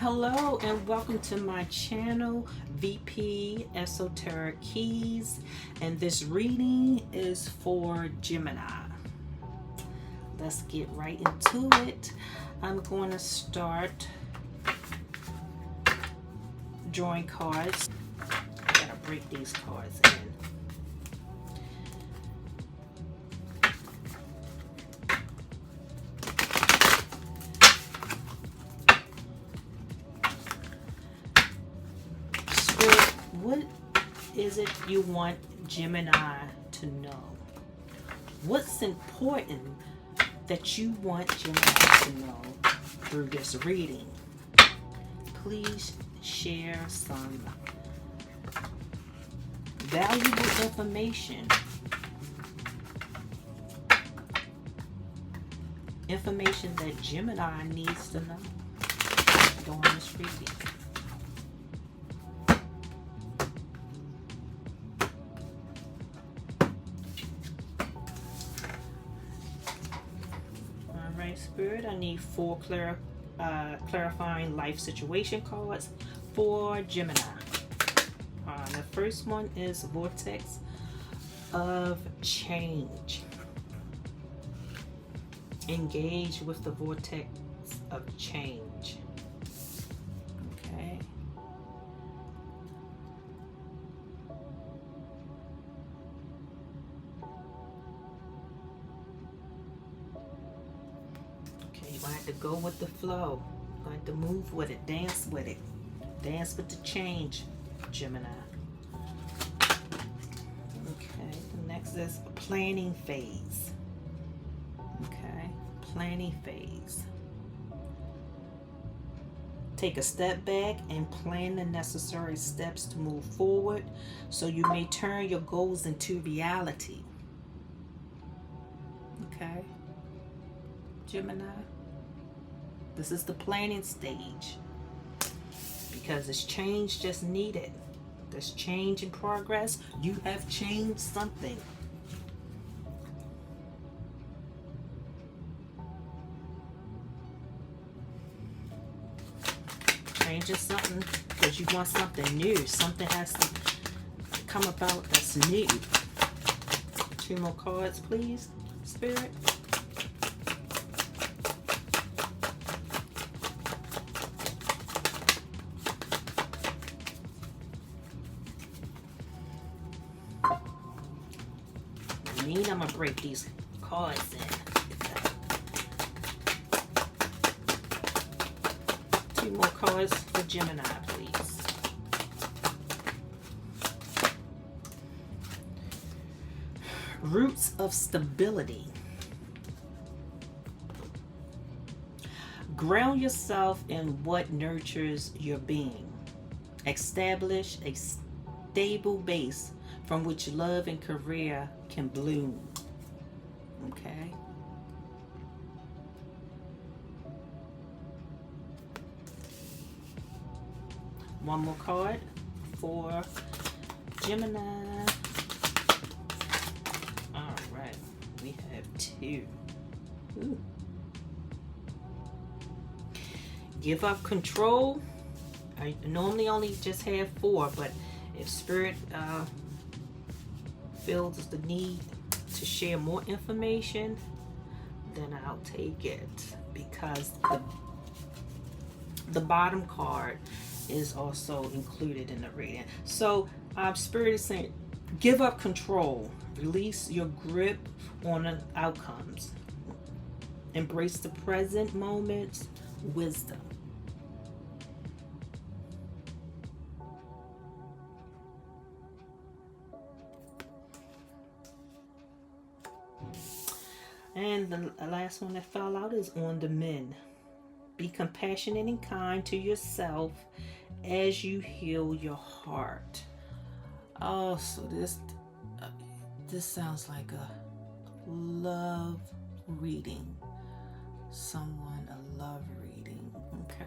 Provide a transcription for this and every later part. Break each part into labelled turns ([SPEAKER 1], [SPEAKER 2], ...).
[SPEAKER 1] Hello and welcome to my channel, VP Esoteric Keys, and this reading is for Gemini. Let's get right into it. I'm going to start drawing cards. I gotta break these cards in. What is it you want Gemini to know? What's important that you want Gemini to know through this reading? Please share some valuable information. Information that Gemini needs to know during this reading. Spirit, I need four clarifying life situation cards for Gemini. The first one is Vortex of Change. Engage with the vortex of change. Okay. You might have to go with the flow. You might have to move with it, dance with it. Dance with the change, Gemini. Okay, the next is planning phase. Okay, planning phase. Take a step back and plan the necessary steps to move forward so you may turn your goals into reality. Okay, Gemini. This is the planning stage because it's change just needed. There's change in progress. You have changed something. Changing something because you want something new. Something has to come about that's new. 2 more cards, please, Spirit. I'm gonna break these cards in. 2 more cards for Gemini, please. Roots of stability. Ground yourself in what nurtures your being. Establish a stable base from which love and career can bloom. Okay. One more card for Gemini. All right, we have 2. Ooh. Give up control. I normally only just have 4, but if Spirit feels the need to share more information, then I'll take it, because the bottom card is also included in the reading. So Spirit is saying, give up control, release your grip on the outcomes, embrace the present moment's wisdom. And the last one that fell out is on the men. Be compassionate and kind to yourself as you heal your heart. Oh, so this sounds like a love reading. A love reading. Okay.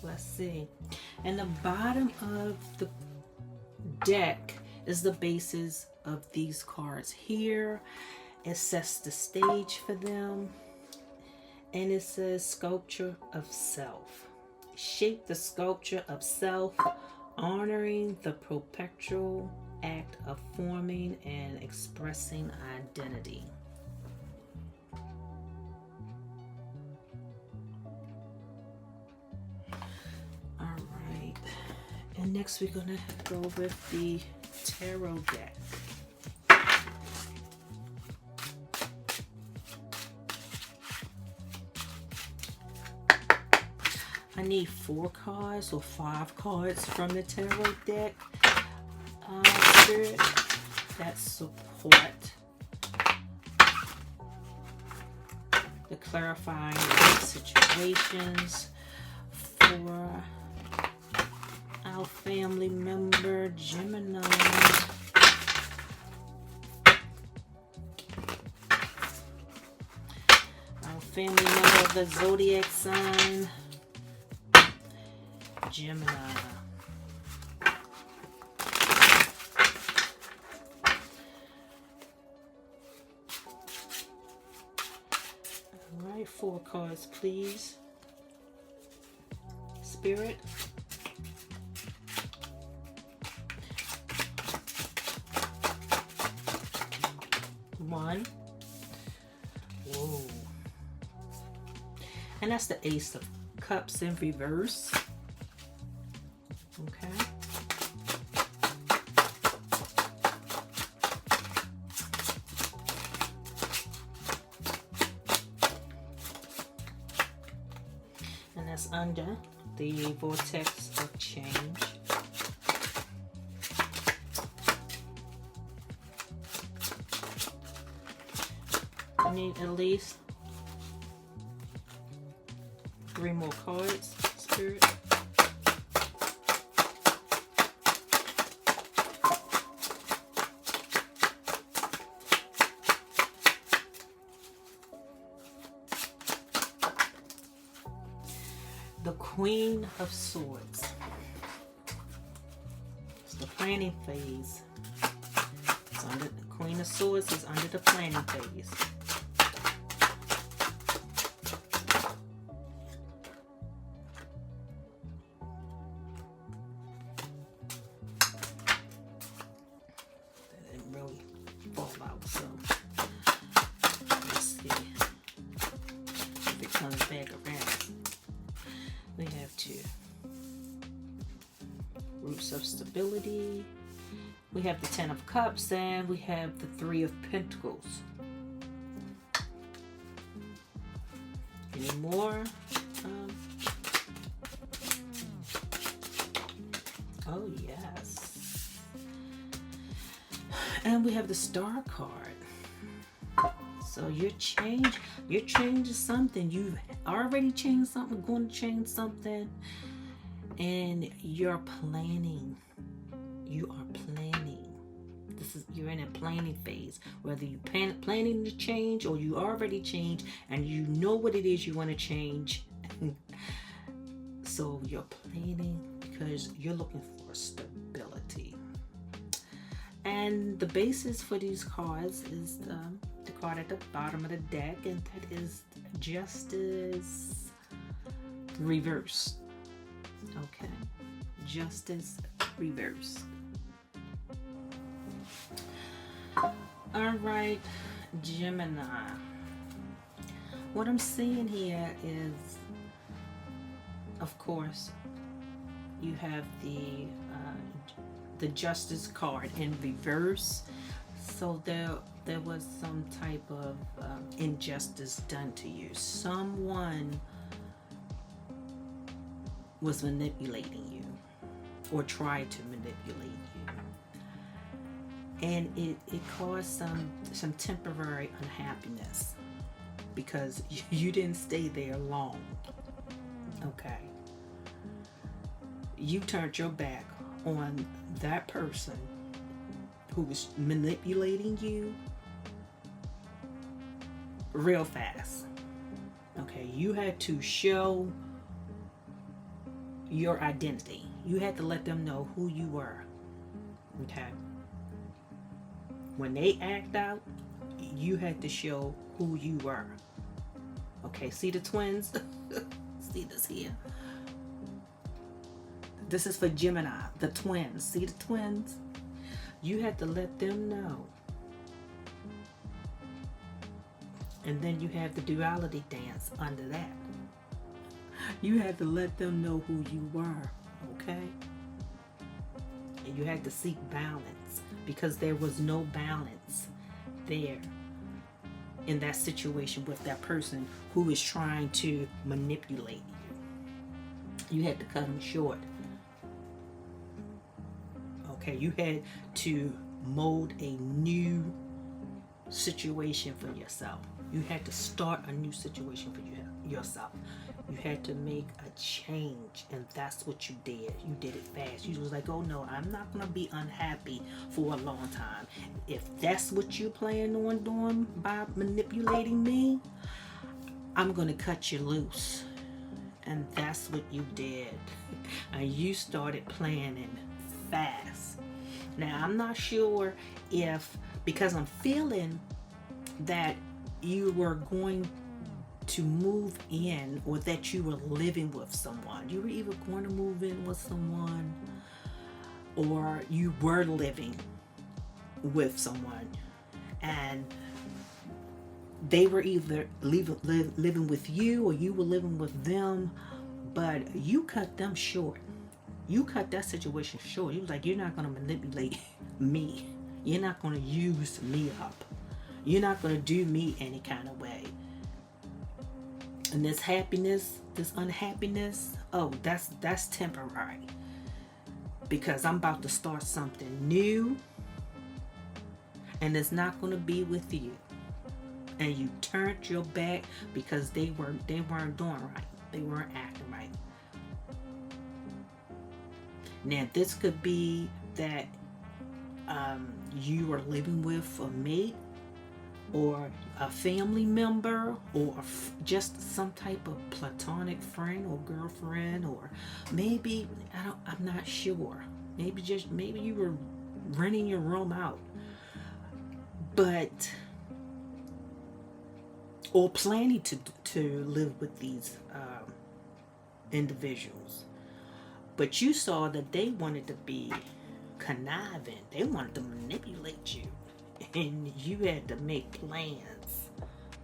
[SPEAKER 1] Let's see. And the bottom of the deck is the basis of these cards here. It sets the stage for them, and it says sculpture of self. shape the sculpture of self, honoring the perpetual act of forming and expressing identity. All right, and next we're gonna go with the tarot deck. I need 4 cards or 5 cards from the tarot deck, Spirit, that support the clarifying situations for our family member Gemini. Our family member of the zodiac sign Gemini. All right, 4 cards, please. Spirit. One. Whoa. And that's the Ace of Cups in reverse. Okay. And that's under the vortex of change. I need at least 3 more cards, Spirit. The Queen of Swords. It's the planning phase. It's under the Queen of Swords is under the planning phase. That didn't really fall out, so let's see if it comes back around. We have 2 roots of stability. We have the 10 of Cups, and we have the 3 of Pentacles. Any more? Oh yes. And we have the Star card. So you're changing something. You've already changed something, going to change something, and you're planning. You are planning. You're in a planning phase. Whether you're planning to change or you already changed and you know what it is you want to change. So you're planning because you're looking for stability. And the basis for these cards is the card at the bottom of the deck, and that is Justice reversed. Okay, Justice reversed. All right, Gemini. What I'm seeing here is, of course, you have the Justice card in reverse. So there was some type of injustice done to you. Someone was manipulating you or tried to manipulate you. And it caused some temporary unhappiness because you didn't stay there long. Okay. You turned your back on that person who was manipulating you real fast. Okay, you had to show your identity. You had to let them know who you were. Okay. When they act out, you had to show who you were. Okay, see the twins? See this here? This is for Gemini, the twins. See the twins? You had to let them know. And then you have the duality dance under that. You had to let them know who you were, okay? And you had to seek balance because there was no balance there in that situation with that person who is trying to manipulate you. You had to cut them short. Okay, you had to mold a new situation for yourself. You had to start a new situation for yourself. You had to make a change, and that's what you did. You did it fast. You was like, oh no, I'm not going to be unhappy for a long time. If that's what you plan on doing by manipulating me, I'm going to cut you loose. And that's what you did. And you started planning fast. Now, I'm not sure if, because I'm feeling that you were going to move in, or that you were living with someone. You were either going to move in with someone, or you were living with someone, and they were either living with you, or you were living with them, but you cut them short. You cut that situation short. You was like, you're not going to manipulate me. You're not going to use me up. You're not going to do me any kind of way. And this happiness, this unhappiness, oh, that's temporary. Because I'm about to start something new, and it's not going to be with you. And you turned your back because they weren't doing right. They weren't acting right. Now, this could be that you are living with a mate, or a family member, or just some type of platonic friend or girlfriend, or maybe I'm not sure. Maybe you were renting your room out, but or planning to live with these individuals, but you saw that they wanted to be conniving. They wanted to manipulate you. And you had to make plans.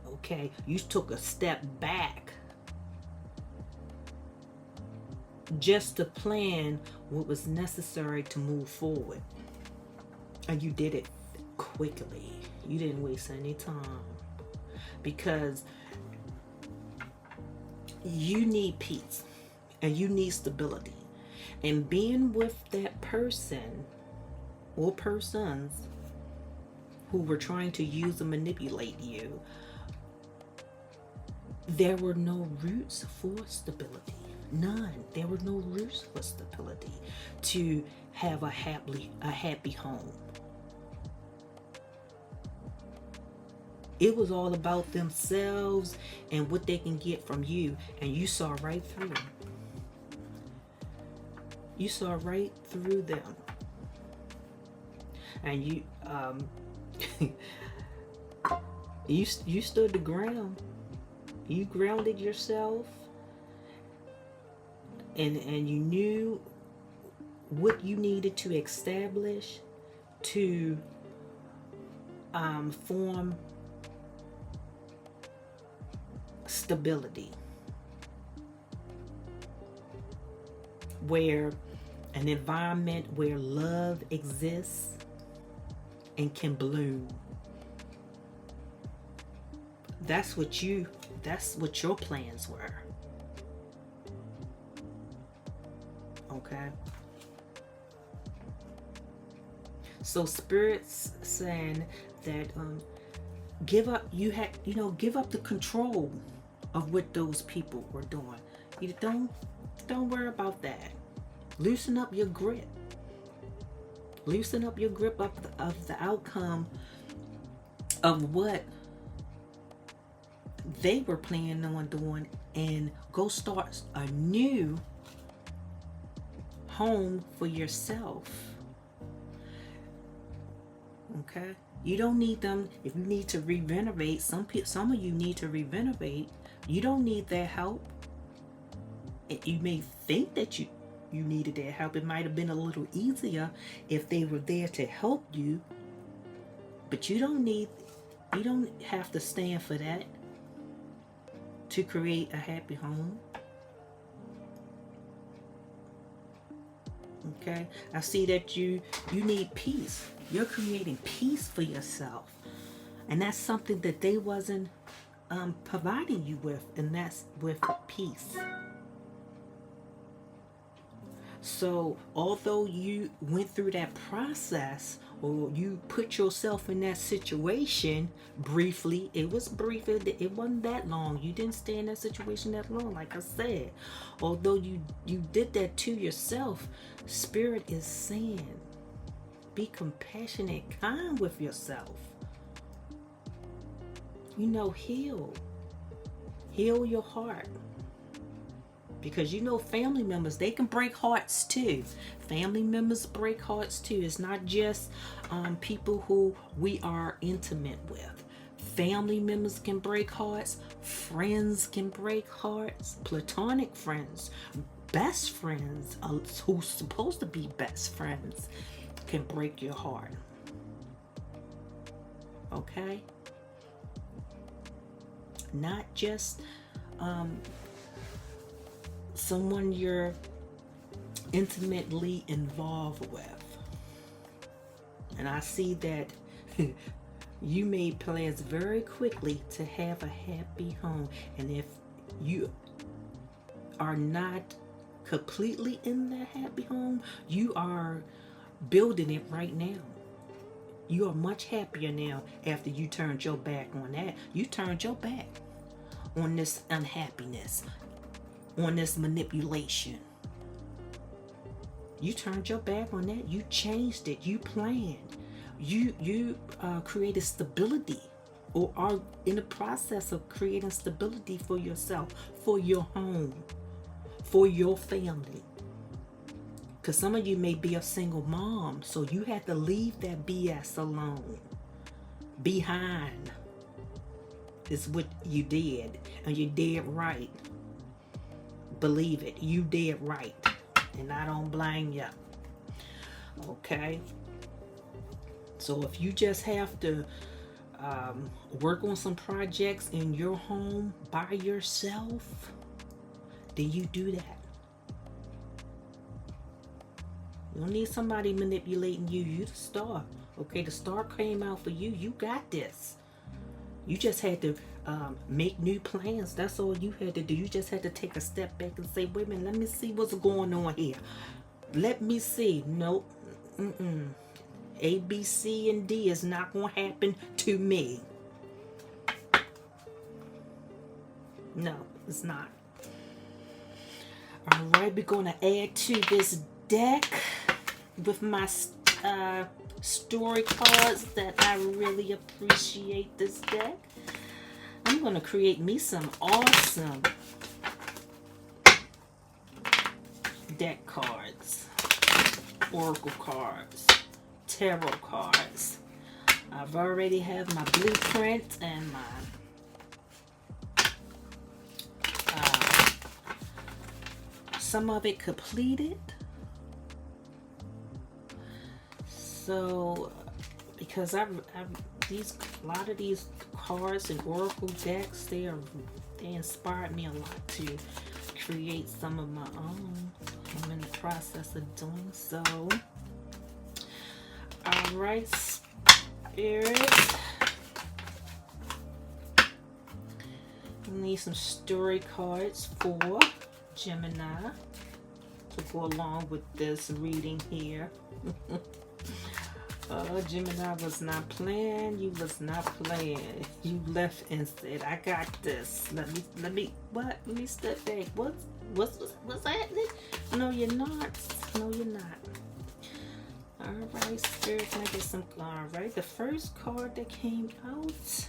[SPEAKER 1] Okay? You took a step back just to plan what was necessary to move forward. And you did it quickly. You didn't waste any time. Because you need peace. And you need stability. And being with that person or persons who were trying to use and manipulate you, there were no roots for stability. None. There were no roots for stability to have a happy home. It was all about themselves and what they can get from you, and you saw right through them. You saw right through them. And you stood the ground. You grounded yourself, and you knew what you needed to establish to form stability, where an environment where love exists and can bloom. That's what your plans were. Okay? So Spirit's saying that give up the control of what those people were doing. You don't worry about that. Loosen up your grip. Loosen up your grip of the outcome of what they were planning on doing, and go start a new home for yourself. Okay? You don't need them. If you need to renovate, some of you need to renovate. You don't need their help. You may think that you needed their help. It might have been a little easier if they were there to help you, but you don't have to stand for that to create a happy home. Okay, I see that you need peace. You're creating peace for yourself, and that's something that they wasn't providing you with, and that's with peace. So although you went through that process, or you put yourself in that situation briefly, it was brief, it wasn't that long. You didn't stay in that situation that long, like I said. Although you did that to yourself, Spirit is saying, be compassionate, kind with yourself. Heal your heart. Because family members, they can break hearts too. Family members break hearts too. It's not just people who we are intimate with. Family members can break hearts. Friends can break hearts. Platonic friends, best friends, who's supposed to be best friends, can break your heart. Okay? Not just someone you're intimately involved with. And I see that you made plans very quickly to have a happy home. And if you are not completely in that happy home, you are building it right now. You are much happier now after you turned your back on that. You turned your back on this unhappiness, on this manipulation. You turned your back on that. You changed it. You planned. You created stability, or are in the process of creating stability for yourself, for your home, for your family. Because some of you may be a single mom, so you had to leave that BS alone. Behind is what you did, and you did right. Believe it, you did right, and I don't blame you. Okay, so if you just have to work on some projects in your home by yourself, then you do that. You don't need somebody manipulating you. You the star. Okay, the star came out for you. You got this. You just had to make new plans. That's all you had to do. You just had to take a step back and say, wait a minute, let me see what's going on here. Let me see. Nope. A, B, C, and D is not going to happen to me. No, it's not. All right, we're going to add to this deck with my story cards that I really appreciate this deck. I'm going to create me some awesome deck cards, oracle cards, tarot cards. I've already have my blueprint and my some of it completed. So because a lot of these cards and oracle decks, they inspired me a lot to create some of my own. I'm in the process of doing so. All right, Spirit. We need some story cards for Gemini to go along with this reading here. Gemini was not playing. You was not playing. You left and said, "I got this. Let me step back. What's happening? No, you're not. No, you're not." All right, Spirit, can I get some? All right, the first card that came out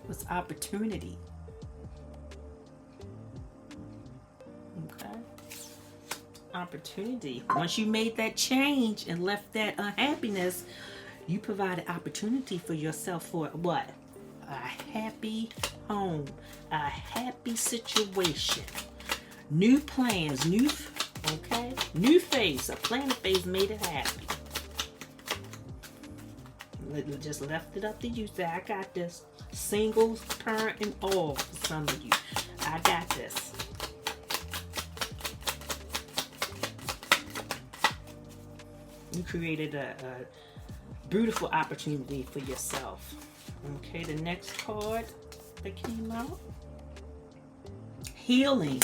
[SPEAKER 1] was opportunity. Okay. Opportunity. Once you made that change and left that unhappiness, you provided opportunity for yourself for what? A happy home, a happy situation. New plans, okay? New phase. A planning phase made it happy. Just left it up to you. Say, I got this. Singles, parent, and all for some of you. I got this. You created a beautiful opportunity for yourself. Okay, the next card that came out. Healing.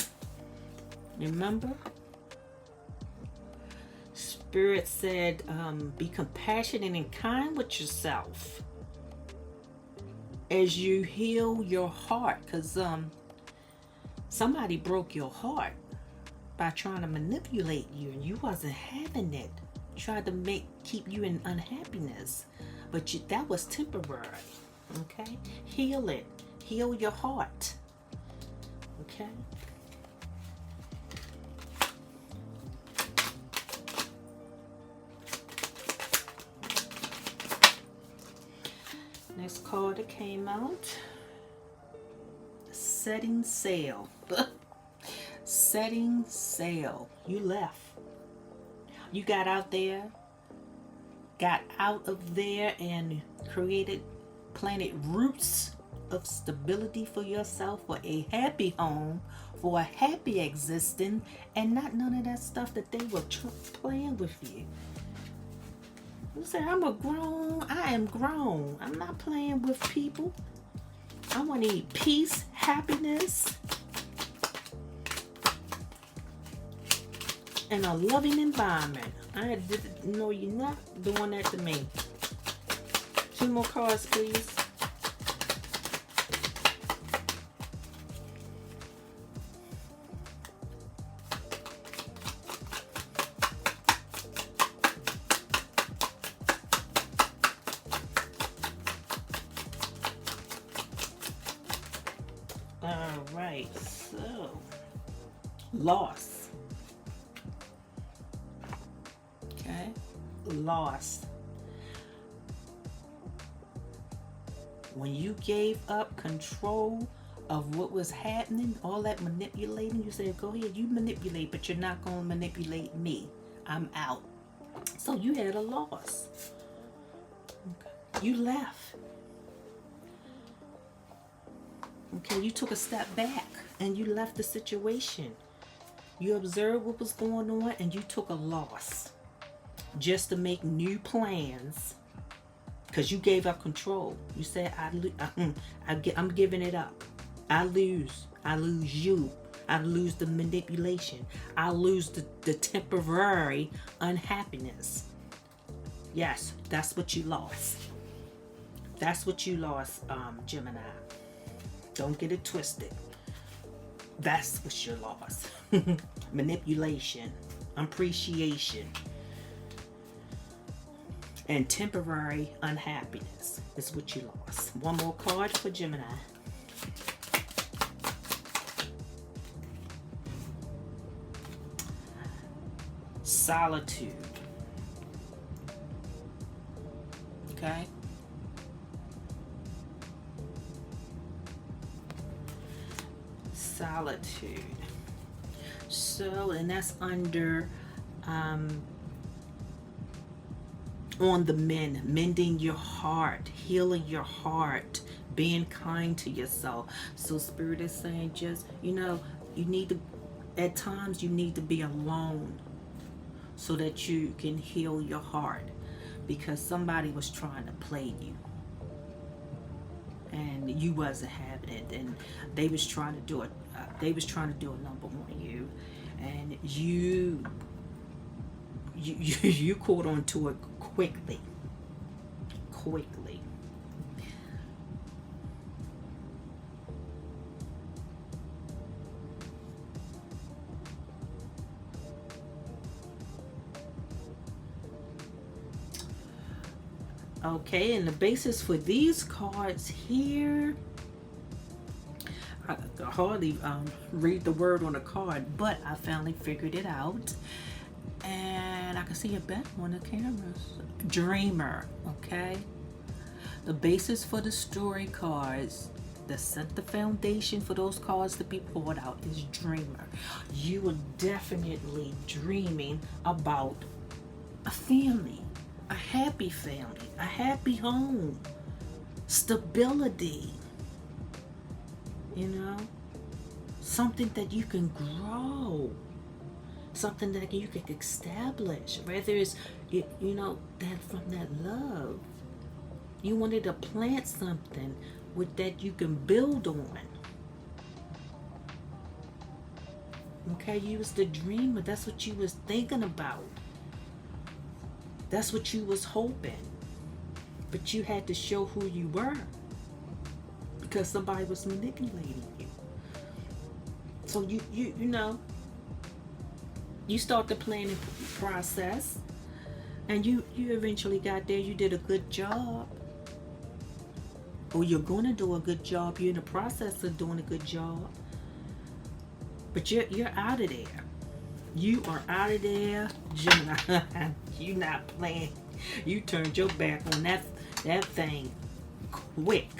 [SPEAKER 1] Remember? Spirit said, be compassionate and kind with yourself as you heal your heart. Because somebody broke your heart by trying to manipulate you, and you wasn't having it. Tried to keep you in unhappiness, but that was temporary. Okay, heal it. Heal your heart. Okay. Next card that came out. Setting sail. Setting sail. You left. You got out there, and planted roots of stability for yourself, for a happy home, for a happy existence, and not none of that stuff that they were playing with you. You say, I am grown. I'm not playing with people. I want to eat peace, happiness, in a loving environment. No, you're not doing that to me. 2 more cards, please. All right, so loss. Okay, loss. When you gave up control of what was happening, all that manipulating, you said, go ahead, you manipulate, but you're not going to manipulate me. I'm out. So you had a loss. Okay. You left. Okay, you took a step back and you left the situation. You observed what was going on and you took a loss just to make new plans, because you gave up control. You said, I'm giving it up. I lose you. I lose the manipulation. I lose the temporary unhappiness. Yes, that's what you lost. That's what you lost, Gemini. Don't get it twisted. That's what you lost. Manipulation, appreciation, and temporary unhappiness is what you lost. One more card for Gemini. Solitude. Okay. Solitude. So, and that's under on the mending your heart, healing your heart, being kind to yourself. So Spirit is saying, just, you need to, at times you need to be alone so that you can heal your heart, because somebody was trying to play you and you wasn't having it, and they was trying to do a number on you, and you caught on to it quickly. Okay, and the basis for these cards here, I hardly read the word on the card, but I finally figured it out. And I can see it better on the cameras. Dreamer, okay? The basis for the story cards that set the foundation for those cards to be poured out is dreamer. You are definitely dreaming about a family, a happy family, a happy home, stability, something that you can grow, something that you can establish, whether it's, that from that love. You wanted to plant something with that you can build on. Okay, you was the dreamer. That's what you was thinking about. That's what you was hoping. But you had to show who you were, because somebody was manipulating you. So you start the planning process, and you eventually got there. You did a good job, or you're going to do a good job. You're in the process of doing a good job, but you're out of there. You are out of there, Gemini. You're not playing. You turned your back on that thing quick.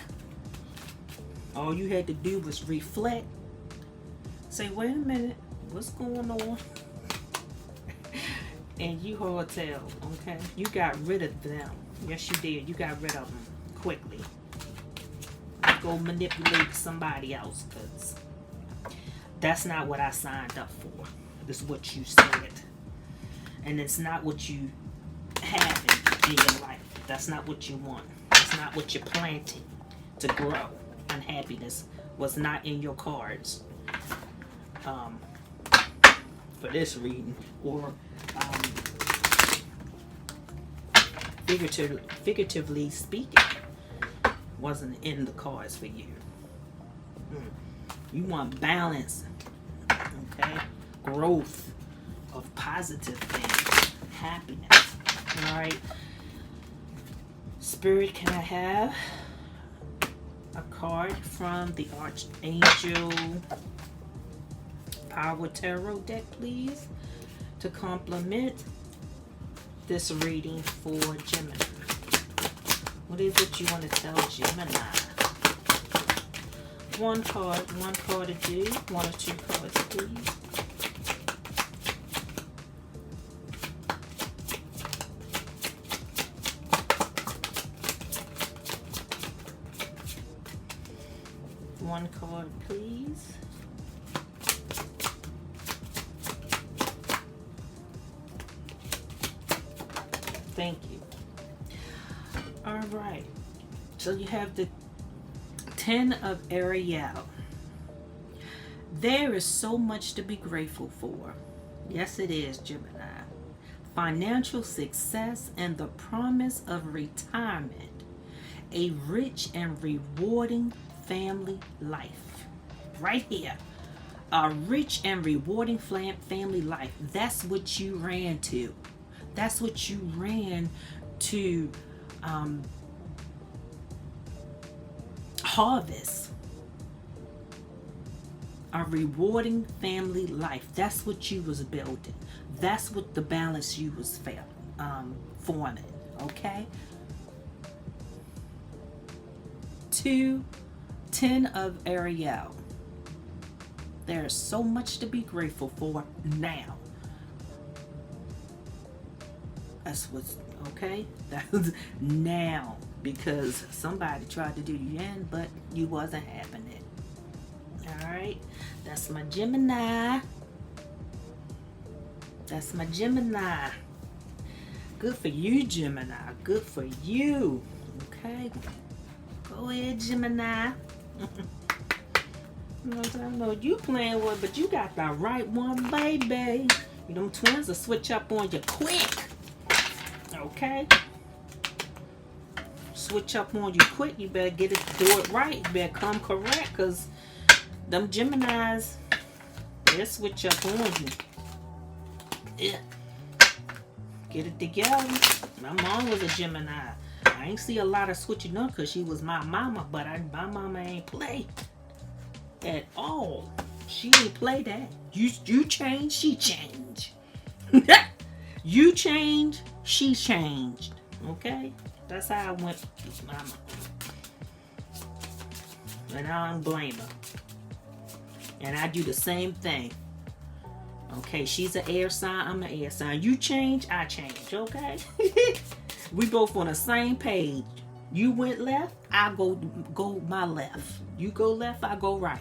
[SPEAKER 1] All you had to do was reflect. Say, wait a minute, what's going on? And you hard tell, okay? You got rid of them. Yes, you did. You got rid of them quickly. Go manipulate somebody else, because that's not what I signed up for. This is what you said. And it's not what you have in your life. That's not what you want. It's not what you're planting to grow. Unhappiness was not in your cards for this reading, or figuratively speaking, wasn't in the cards for you. You want balance, okay? Growth of positive things, happiness. All right. Spirit, can I have a card from the Archangel Power Tarot deck, please, to complement this reading for Gemini? What is it you want to tell Gemini? One card to do. One or two cards, please. One card, please. Thank you. All right. So you have the 10 of Ariel. There is so much to be grateful for. Yes, it is, Gemini. Financial success and the promise of retirement. A rich and rewarding family life. Right here. A rich and rewarding family life. That's what you ran to. That's what you ran to harvest. A rewarding family life. That's what you was building. That's what the balance you was forming. Okay? 10 of Ariel. There's so much to be grateful for now. That's what's okay. That's now, because somebody tried to do you in, but you wasn't having it. All right, that's my Gemini. That's my Gemini. Good for you, Gemini. Good for you. Okay, go ahead, Gemini. I know you playing with, but you got the right one, baby. Them twins will switch up on you quick. Okay? Switch up on you quick. You better do it right. You better come correct, because them Geminis, they'll switch up on you. Yeah. Get it together. My mom was a Gemini. I ain't see a lot of switching up because she was my mama, but my mama ain't play at all. She ain't play that. You change, she changed. You change, she changed. Okay? That's how I went with mama. And I don't blame her. And I do the same thing. Okay, she's an air sign, I'm an air sign. You change, I change, okay? We both on the same page. You went left, I go my left. You go left, I go right.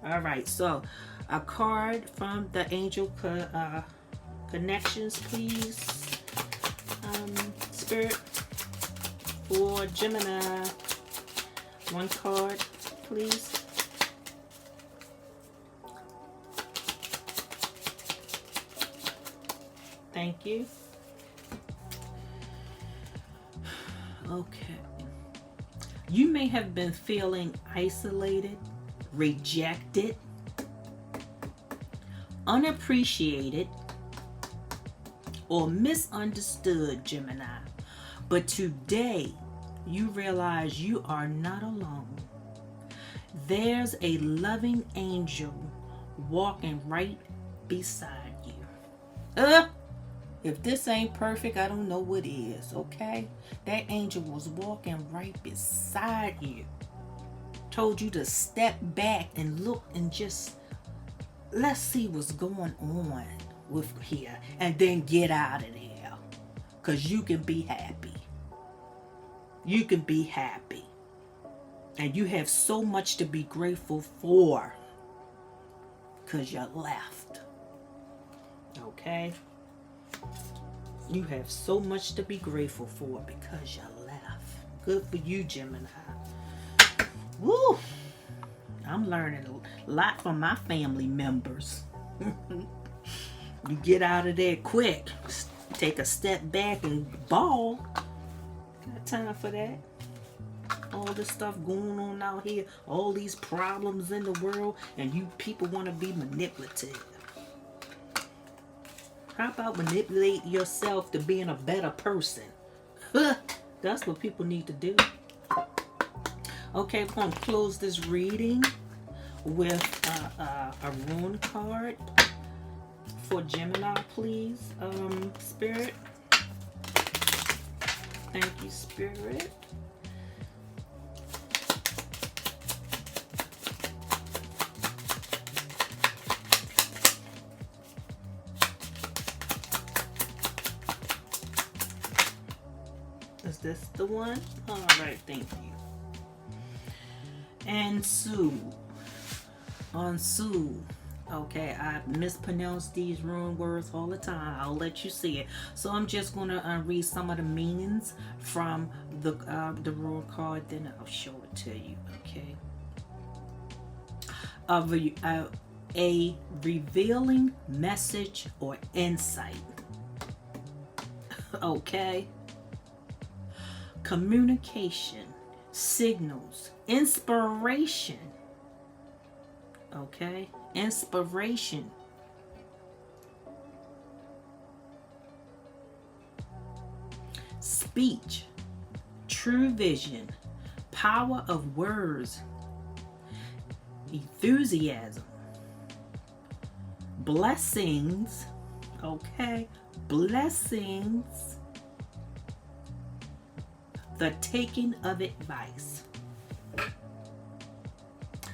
[SPEAKER 1] All right, so a card from the Angel Connections, please. Spirit for Gemini. One card, please. Thank you. Okay. You may have been feeling isolated, rejected, unappreciated, or misunderstood, Gemini. But today, you realize you are not alone. There's a loving angel walking right beside you. If this ain't perfect, I don't know what is, okay? That angel was walking right beside you. Told you to step back and look and just, let's see what's going on with here. And then get out of there. Because you can be happy. You can be happy. And you have so much to be grateful for. Because you left. Okay? You have so much to be grateful for because you left. Good for you, Gemini. Woo! I'm learning a lot from my family members. You get out of there quick. Take a step back and ball. Got time for that. All this stuff going on out here. All these problems in the world. And you people want to be manipulative. How about manipulate yourself to being a better person? That's what people need to do. Okay, we're going to close this reading with a rune card for Gemini, please. Spirit. Thank you, Spirit. Is this the one? All right, thank you. And Sue. On Sue. Okay, I mispronounce these rune words all the time. I'll let you see it. So I'm just going to read some of the meanings from the rune card. Then I'll show it to you. Okay. A revealing message or insight. Okay. Communication, signals, inspiration. Okay? Inspiration. Speech, true vision, power of words, enthusiasm, blessings. Okay? Blessings. The taking of advice.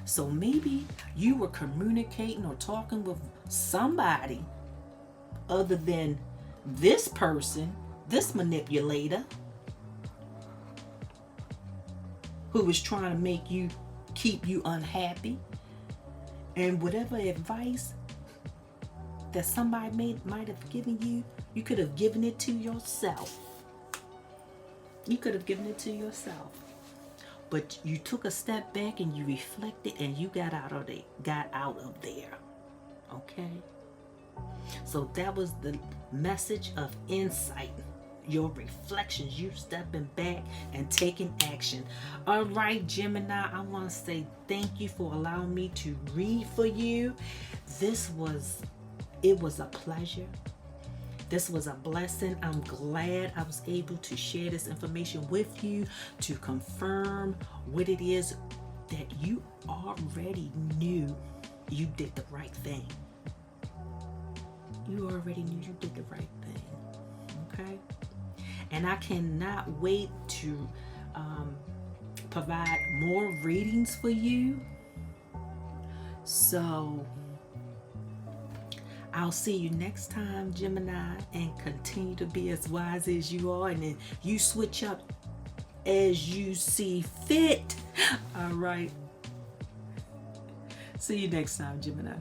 [SPEAKER 1] So maybe you were communicating or talking with somebody other than this person, this manipulator, who was trying to make you, keep you unhappy. And whatever advice that somebody might have given you, you could have given it to yourself. You could have given it to yourself. But you took a step back and you reflected and you got out of there. Okay? So that was the message of insight. Your reflections, you stepping back and taking action. All right, Gemini, I want to say thank you for allowing me to read for you. It was a pleasure. This was a blessing. I'm glad I was able to share this information with you to confirm what it is that you already knew you did the right thing. You already knew you did the right thing. Okay? And I cannot wait to provide more readings for you. So I'll see you next time, Gemini, and continue to be as wise as you are, and then you switch up as you see fit. All right. See you next time, Gemini.